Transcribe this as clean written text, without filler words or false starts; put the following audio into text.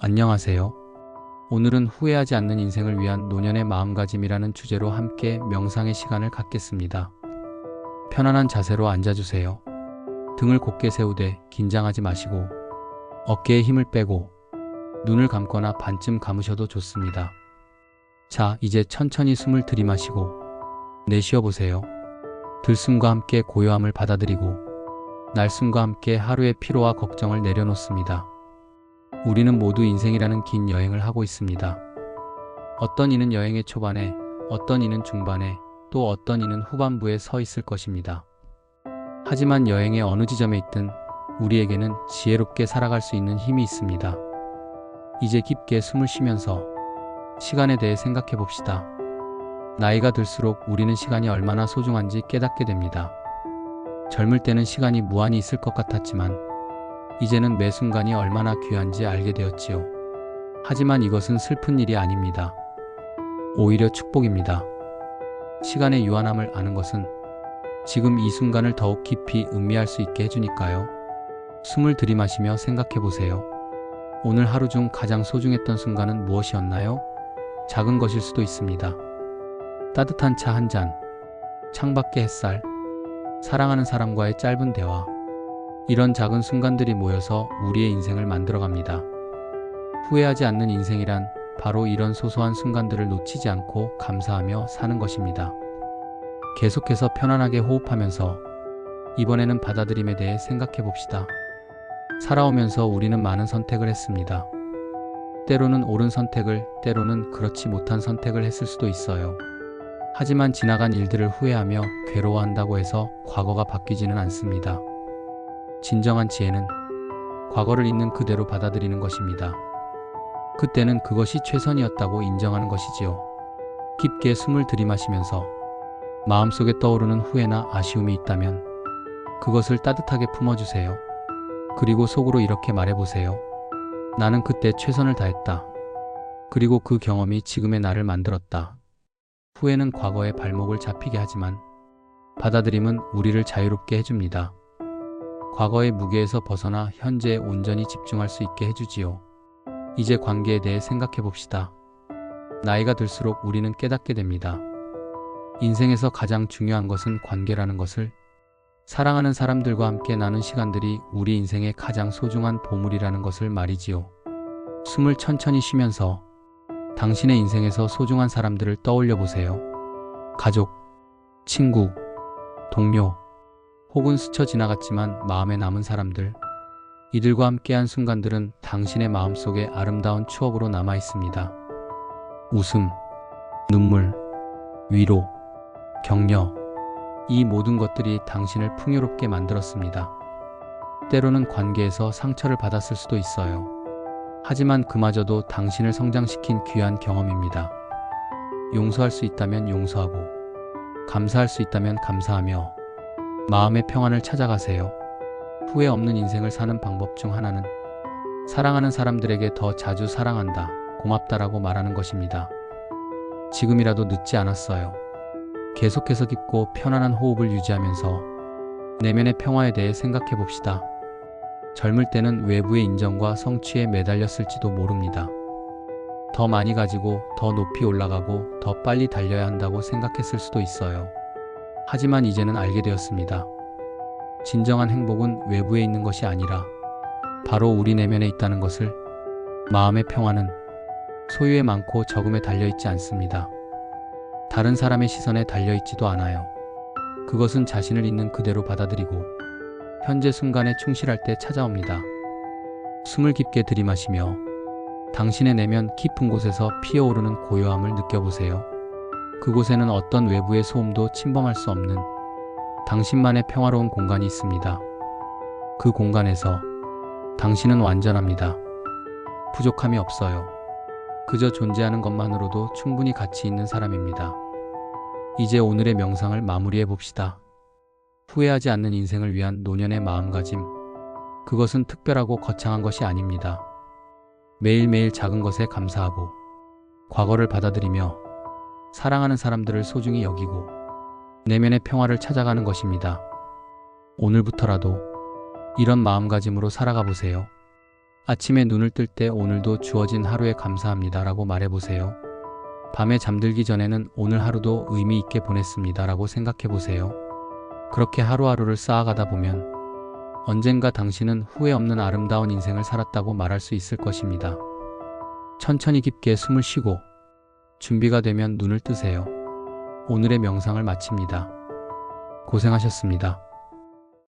안녕하세요. 오늘은 후회하지 않는 인생을 위한 노년의 마음가짐이라는 주제로 함께 명상의 시간을 갖겠습니다. 편안한 자세로 앉아주세요. 등을 곧게 세우되 긴장하지 마시고 어깨에 힘을 빼고 눈을 감거나 반쯤 감으셔도 좋습니다. 자, 이제 천천히 숨을 들이마시고 내쉬어보세요. 들숨과 함께 고요함을 받아들이고 날숨과 함께 하루의 피로와 걱정을 내려놓습니다. 우리는 모두 인생이라는 긴 여행을 하고 있습니다. 어떤 이는 여행의 초반에, 어떤 이는 중반에, 또 어떤 이는 후반부에 서 있을 것입니다. 하지만 여행의 어느 지점에 있든 우리에게는 지혜롭게 살아갈 수 있는 힘이 있습니다. 이제 깊게 숨을 쉬면서 시간에 대해 생각해 봅시다. 나이가 들수록 우리는 시간이 얼마나 소중한지 깨닫게 됩니다. 젊을 때는 시간이 무한히 있을 것 같았지만 이제는 매 순간이 얼마나 귀한지 알게 되었지요. 하지만 이것은 슬픈 일이 아닙니다. 오히려 축복입니다. 시간의 유한함을 아는 것은 지금 이 순간을 더욱 깊이 음미할 수 있게 해주니까요. 숨을 들이마시며 생각해 보세요. 오늘 하루 중 가장 소중했던 순간은 무엇이었나요? 작은 것일 수도 있습니다. 따뜻한 차 한 잔, 창밖의 햇살, 사랑하는 사람과의 짧은 대화, 이런 작은 순간들이 모여서 우리의 인생을 만들어갑니다. 후회하지 않는 인생이란 바로 이런 소소한 순간들을 놓치지 않고 감사하며 사는 것입니다. 계속해서 편안하게 호흡하면서 이번에는 받아들임에 대해 생각해 봅시다. 살아오면서 우리는 많은 선택을 했습니다. 때로는 옳은 선택을, 때로는 그렇지 못한 선택을 했을 수도 있어요. 하지만 지나간 일들을 후회하며 괴로워한다고 해서 과거가 바뀌지는 않습니다. 진정한 지혜는 과거를 있는 그대로 받아들이는 것입니다. 그때는 그것이 최선이었다고 인정하는 것이지요. 깊게 숨을 들이마시면서 마음속에 떠오르는 후회나 아쉬움이 있다면 그것을 따뜻하게 품어주세요. 그리고 속으로 이렇게 말해보세요. 나는 그때 최선을 다했다. 그리고 그 경험이 지금의 나를 만들었다. 후회는 과거의 발목을 잡히게 하지만 받아들임은 우리를 자유롭게 해줍니다. 과거의 무게에서 벗어나 현재에 온전히 집중할 수 있게 해주지요. 이제 관계에 대해 생각해 봅시다. 나이가 들수록 우리는 깨닫게 됩니다. 인생에서 가장 중요한 것은 관계라는 것을, 사랑하는 사람들과 함께 나눈 시간들이 우리 인생의 가장 소중한 보물이라는 것을 말이지요. 숨을 천천히 쉬면서 당신의 인생에서 소중한 사람들을 떠올려 보세요. 가족, 친구, 동료, 혹은 스쳐 지나갔지만 마음에 남은 사람들, 이들과 함께한 순간들은 당신의 마음속에 아름다운 추억으로 남아 있습니다. 웃음, 눈물, 위로, 격려, 이 모든 것들이 당신을 풍요롭게 만들었습니다. 때로는 관계에서 상처를 받았을 수도 있어요. 하지만 그마저도 당신을 성장시킨 귀한 경험입니다. 용서할 수 있다면 용서하고, 감사할 수 있다면 감사하며 마음의 평안을 찾아가세요. 후회 없는 인생을 사는 방법 중 하나는 사랑하는 사람들에게 더 자주 사랑한다, 고맙다라고 말하는 것입니다. 지금이라도 늦지 않았어요. 계속해서 깊고 편안한 호흡을 유지하면서 내면의 평화에 대해 생각해 봅시다. 젊을 때는 외부의 인정과 성취에 매달렸을지도 모릅니다. 더 많이 가지고 더 높이 올라가고 더 빨리 달려야 한다고 생각했을 수도 있어요. 하지만 이제는 알게 되었습니다. 진정한 행복은 외부에 있는 것이 아니라 바로 우리 내면에 있다는 것을. 마음의 평화는 소유에 많고 적음에 달려있지 않습니다. 다른 사람의 시선에 달려있지도 않아요. 그것은 자신을 있는 그대로 받아들이고 현재 순간에 충실할 때 찾아옵니다. 숨을 깊게 들이마시며 당신의 내면 깊은 곳에서 피어오르는 고요함을 느껴보세요. 그곳에는 어떤 외부의 소음도 침범할 수 없는 당신만의 평화로운 공간이 있습니다. 그 공간에서 당신은 완전합니다. 부족함이 없어요. 그저 존재하는 것만으로도 충분히 가치 있는 사람입니다. 이제 오늘의 명상을 마무리해 봅시다. 후회하지 않는 인생을 위한 노년의 마음가짐. 그것은 특별하고 거창한 것이 아닙니다. 매일매일 작은 것에 감사하고 과거를 받아들이며 사랑하는 사람들을 소중히 여기고 내면의 평화를 찾아가는 것입니다. 오늘부터라도 이런 마음가짐으로 살아가 보세요. 아침에 눈을 뜰 때 오늘도 주어진 하루에 감사합니다 라고 말해보세요. 밤에 잠들기 전에는 오늘 하루도 의미 있게 보냈습니다 라고 생각해보세요. 그렇게 하루하루를 쌓아가다 보면 언젠가 당신은 후회 없는 아름다운 인생을 살았다고 말할 수 있을 것입니다. 천천히 깊게 숨을 쉬고 준비가 되면 눈을 뜨세요. 오늘의 명상을 마칩니다. 고생하셨습니다.